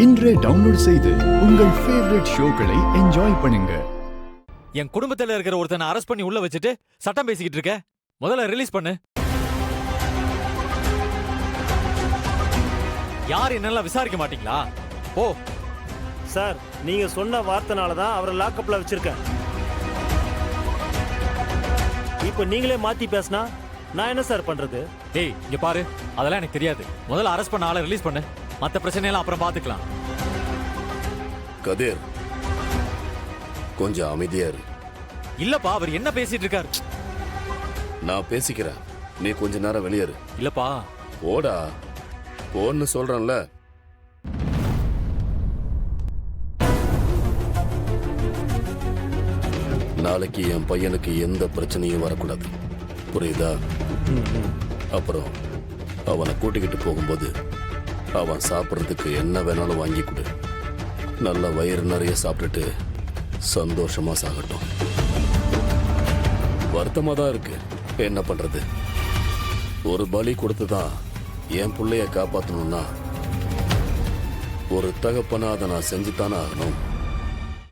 இன்றே டவுன்லோட் செய்து உங்கள் ஃபேவரட் ஷோக்களை என்ஜாய் பண்ணுங்க. என் குடும்பத்துல இருக்கிற ஒருத்தனை அரெஸ்ட் பண்ணி உள்ள வச்சுட்டு சட்டம் பேசிக்கிட்டு இருக்க. முதல்ல ரிலீஸ் பண்ணு. யார் என்னெல்லாம் விசாரிக்க மாட்டீங்களா? ஓ சார், நீங்க சொன்ன வார்த்தைனால தான் அவரை லாக்அப்ல வச்சிருக்கேன். இப்போ நீங்களே மாத்தி பேசினா நான் என்ன சார் பண்றது? டேய் இங்க பாரு, அதெல்லாம் எனக்கு தெரியாது. முதல்ல அரெஸ்ட் பண்ண ஆளை ரிலீஸ் பண்ணு. மத்த பிரச்சனையெல்லாம் அப்புறம் பாத்துக்கலாம். கதிர், கொஞ்சம் அமைதியா இரு. இல்லப்பா, அவர் என்ன பேசிட்டு இருக்காரு? நான் பேசிக்கிறேன், நீ கொஞ்ச நேரம் வெளியேறு. இல்லப்பா, போடா, போன்னு சொல்றேன்ல. நாளைக்கு என் பையனுக்கு எந்த பிரச்சனையும் வரக்கூடாது, புரியுதா? அப்புறம் அவனை கூட்டிக்கிட்டு போகும்போது அவன் சாப்பிட்றதுக்கு என்ன வேணாலும் வாங்கி கொடு. நல்ல வயிறு நிறைய சாப்பிட்டுட்டு சந்தோஷமா சாகட்டும். வருத்தமா தான் இருக்கு, என்ன பண்றது? ஒரு பலி கொடுத்துதான் என் பிள்ளைய காப்பாற்றணும்னா ஒரு தகப்பனா அதை நான் செஞ்சுத்தானே ஆகணும்.